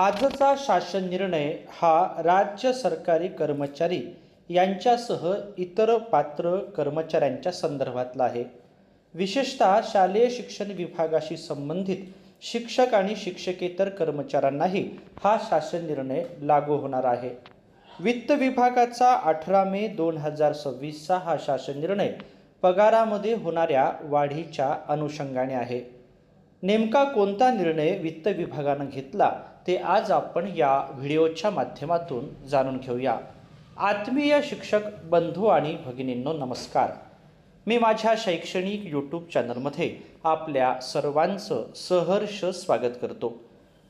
आजचा शासन निर्णय हा राज्य सरकारी कर्मचारी यांच्यासह इतर पात्र कर्मचाऱ्यांच्या संदर्भातला आहे। विशेषतः शालेय शिक्षण विभागाशी संबंधित शिक्षक आणि शिक्षकेतर कर्मचाऱ्यांनाही हा शासन निर्णय लागू होणार आहे। वित्त विभागाचा 18 मे 2026 चा हा शासन निर्णय पगारामध्ये होणाऱ्या वाढीच्या अनुषंगाने आहे। नेमका कोणता निर्णय वित्त विभागाने घेतला ते आज आपण या व्हिडिओच्या माध्यमातून जाणून घेऊया। आत्मीय शिक्षक बंधू आणि भगिनींनो नमस्कार। मी माझ्या शैक्षणिक यूट्यूब चॅनलमध्ये आपल्या सर्वांचं सहर्ष स्वागत करतो।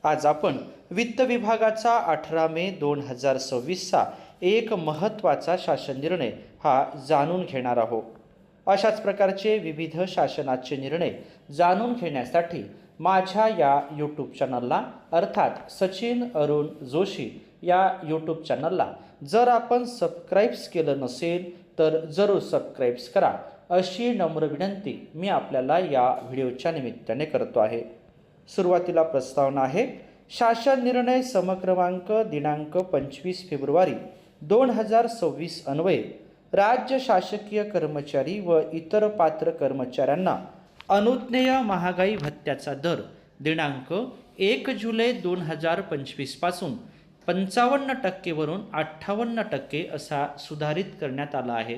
आज आपण वित्त विभागाचा 18 मे 2026 चा एक महत्त्वाचा शासन निर्णय हा जाणून घेणार आहोत। अशाच प्रकारचे विविध शासनाचे निर्णय जाणून घेण्यासाठी माझ्या या यूट्यूब चॅनलला अर्थात सचिन अरुण जोशी या यूट्यूब चॅनलला जर आपण सबस्क्राइब्स केलं नसेल तर जरूर सबस्क्राइब्स करा अशी नम्र विनंती मी आपल्याला या व्हिडिओच्या निमित्ताने करतो आहे। सुरुवातीला प्रस्तावना आहे। शासन निर्णय समक्रमांक दिनांक 25 फेब्रुवारी 2026 अन्वये राज्य शासकीय कर्मचारी व इतर पात्र कर्मचाऱ्यांना अनुज्ञेय महागाई भत्त्याचा दर दिनांक 1 जुलै 2025 पासून 55% वरून 58% असा सुधारित करण्यात आला आहे।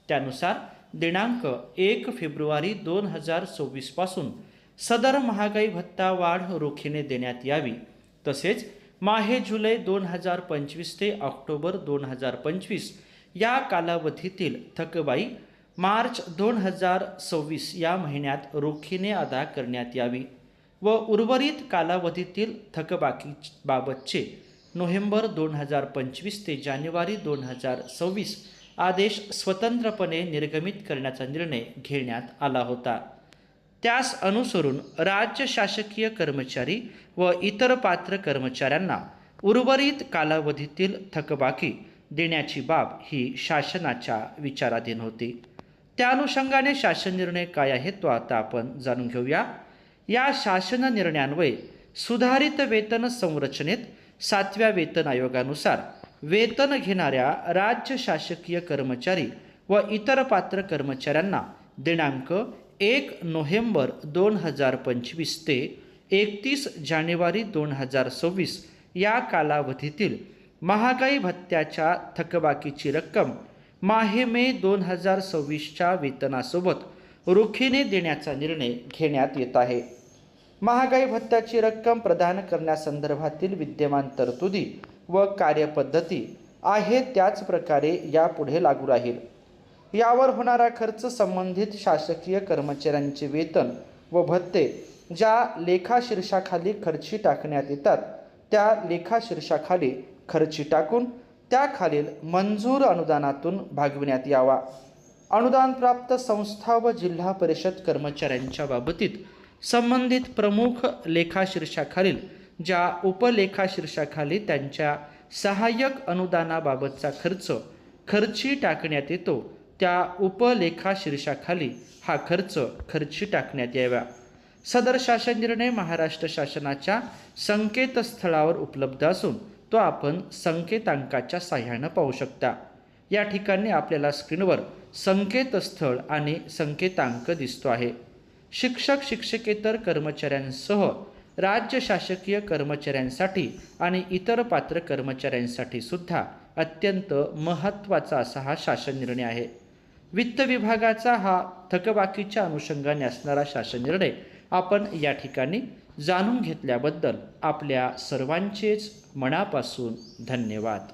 त्यानुसार दिनांक 1 फेब्रुवारी 2026 पासून सदर महागाई भत्ता वाढ रोखीने देण्यात यावी। तसेच माहे जुलै 2025 ते ऑक्टोबर 2025 या कालावधीतील थकबाई मार्च 2026 या महिन्यात रोखीने अदा करण्यात यावी व उर्वरित कालावधीतील थकबाकीबाबतचे नोव्हेंबर 2025 ते जानेवारी 2026 आदेश स्वतंत्रपणे निर्गमित करण्याचा निर्णय घेण्यात आला होता। त्यास अनुसरून राज्य शासकीय कर्मचारी व इतर पात्र कर्मचाऱ्यांना उर्वरित कालावधीतील थकबाकी देण्याची बाब ही शासनाच्या विचाराधीन होती। त्या अनुषंगाने शासन निर्णय काय आहे तो आता आपण जाणून घेऊया। या शासन निर्णयान्वये सुधारित वेतन संरचनेत 7व्या वेतन आयोगानुसार वेतन घेणाऱ्या राज्य शासकीय कर्मचारी व इतर पात्र कर्मचाऱ्यांना दिनांक 1 नोव्हेंबर 2025 ते 31 जानेवारी 2026 या कालावधीतील महागाई भत्त्याच्या थकबाकीची रक्कम माहे मे 2026च्या वेतनासोबत रोखीने देण्याचा निर्णय घेण्यात येत आहे। महागाई भत्त्याची रक्कम प्रदान करण्यासंदर्भातील विद्यमान तरतुदी व कार्यपद्धती आहे त्याच प्रकारे यापुढे लागू राहील। यावर होणारा खर्च संबंधित शासकीय कर्मचाऱ्यांचे वेतन व भत्ते ज्या लेखाशीर्षाखाली खर्ची टाकण्यात येतात त्या लेखाशीर्षाखाली खर्ची टाकून त्याखालील मंजूर अनुदानातून भागविण्यात यावा। अनुदान प्राप्त संस्था व जिल्हा परिषद कर्मचाऱ्यांच्या बाबतीत संबंधित प्रमुख लेखाशीर्षाखालील ज्या उपलेखाशीर्षाखाली त्यांच्या सहाय्यक अनुदानाबाबतचा खर्ची टाकण्यात येतो त्या उपलेखाशीर्षाखाली हा खर्ची टाकण्यात यावा। सदर शासन निर्णय महाराष्ट्र शासनाच्या संकेतस्थळावर उपलब्ध असून तो आपण संकेतांकाच्या सहाय्याने पाहू शकता। या ठिकाणी आपल्याला स्क्रीनवर संकेतस्थळ आणि संकेतांक दिसतो आहे। शिक्षक शिक्षकेतर कर्मचाऱ्यांसह राज्य शासकीय कर्मचाऱ्यांसाठी आणि इतर पात्र कर्मचाऱ्यांसाठी सुद्धा अत्यंत महत्त्वाचा असा हा शासन निर्णय आहे। वित्त विभागाचा हा थकबाकीच्या अनुषंगाने असणारा शासन निर्णय आपण या ठिकाणी जाणून घेतल्याबद्दल आपल्या सर्वांचेच मनापासून धन्यवाद।